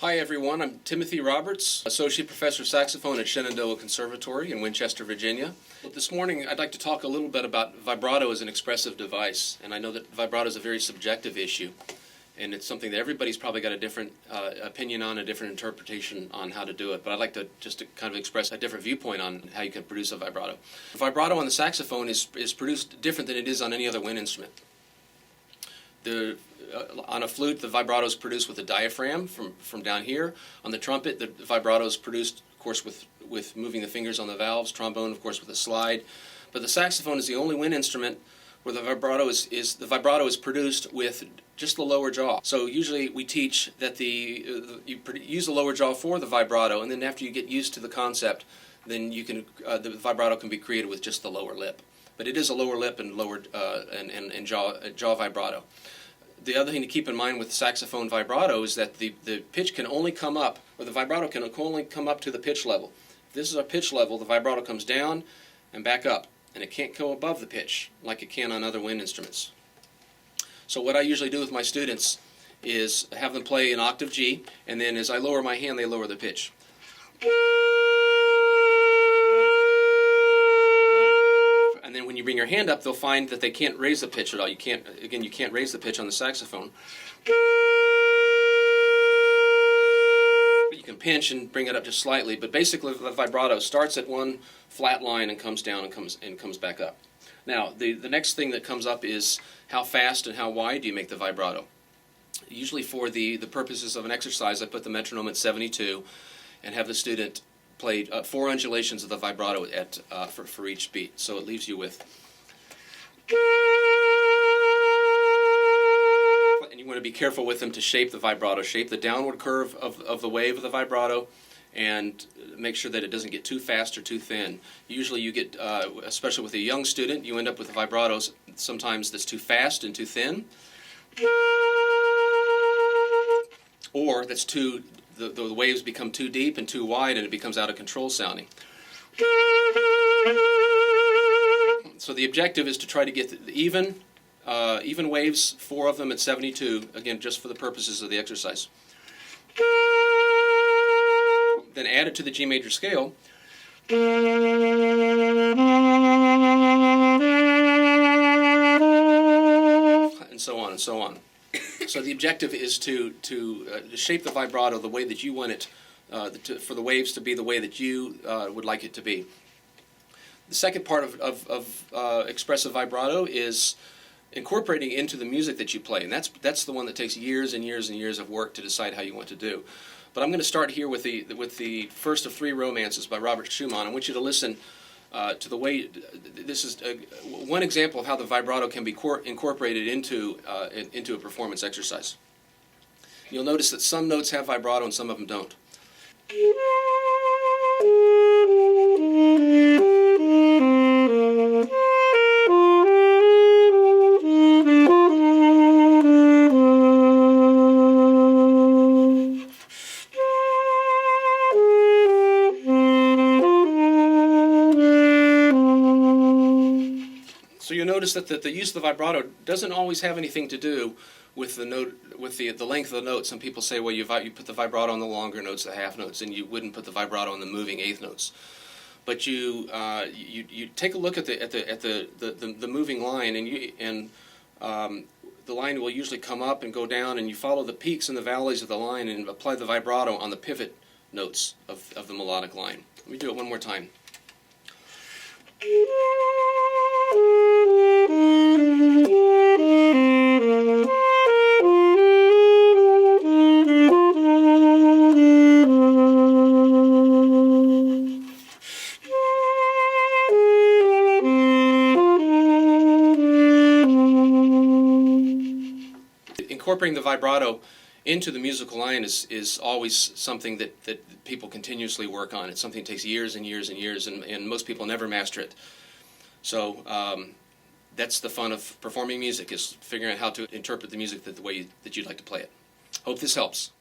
Hi everyone, I'm Timothy Roberts, Associate Professor of Saxophone at Shenandoah Conservatory in Winchester, Virginia. This morning I'd like to talk a little bit about vibrato as an expressive device, and I know that vibrato is a very subjective issue, and it's something that everybody's probably got a different opinion on, a different interpretation on how to do it, but I'd like to just kind of express a different viewpoint on how you can produce a vibrato. Vibrato on the saxophone is produced different than it is on any other wind instrument. On a flute, the vibrato is produced with a diaphragm from down here. On the trumpet, the vibrato is produced, of course, with moving the fingers on the valves. Trombone, of course, with a slide. But the saxophone is the only wind instrument where the vibrato is produced with just the lower jaw. So usually we teach that you use the lower jaw for the vibrato, and then after you get used to the concept, then you can the vibrato can be created with just the lower lip. But it is a lower lip and lower and jaw vibrato. The other thing to keep in mind with saxophone vibrato is that the pitch can only come up, or the vibrato can only come up to the pitch level. If this is our pitch level, the vibrato comes down and back up, and it can't go above the pitch like it can on other wind instruments. So what I usually do with my students is have them play an octave G, and then as I lower my hand, they lower the pitch. And then when you bring your hand up, they'll find that they can't raise the pitch at all. You can't raise the pitch on the saxophone. But you can pinch and bring it up just slightly. But basically, the vibrato starts at one flat line and comes down and comes back up. Now, the next thing that comes up is how fast and how wide do you make the vibrato? Usually for the purposes of an exercise, I put the metronome at 72 and have the student play 4 undulations of the vibrato for each beat. So it leaves you with. And you want to be careful with them to shape the vibrato, shape the downward curve of the wave of the vibrato, and make sure that it doesn't get too fast or too thin. Usually you get, especially with a young student, you end up with vibratos sometimes that's too fast and too thin, or that's too. The waves become too deep and too wide, and it becomes out of control sounding. So the objective is to try to get the even waves, 4 of them at 72, again, just for the purposes of the exercise. Then add it to the G major scale. And so on and so on. So the objective is to shape the vibrato the way that you want it, for the waves to be the way that you would like it to be. The second part of expressive vibrato is incorporating into the music that you play, and that's the one that takes years and years and years of work to decide how you want to do. But I'm going to start here with the first of 3 romances by Robert Schumann. I want you to listen to the way. This is one example of how the vibrato can be incorporated into a performance exercise. You'll notice that some notes have vibrato and some of them don't. So you notice that the use of the vibrato doesn't always have anything to do with the note, with the length of the note. Some people say, well, you put the vibrato on the longer notes, the half notes, and you wouldn't put the vibrato on the moving eighth notes. But you take a look at the moving line, and the line will usually come up and go down, and you follow the peaks and the valleys of the line and apply the vibrato on the pivot notes of the melodic line. Let me do it one more time. Incorporating the vibrato into the musical line is always something that people continuously work on. It's something that takes years and years and years, and most people never master it. So that's the fun of performing music, is figuring out how to interpret the music the way that you'd like to play it. Hope this helps.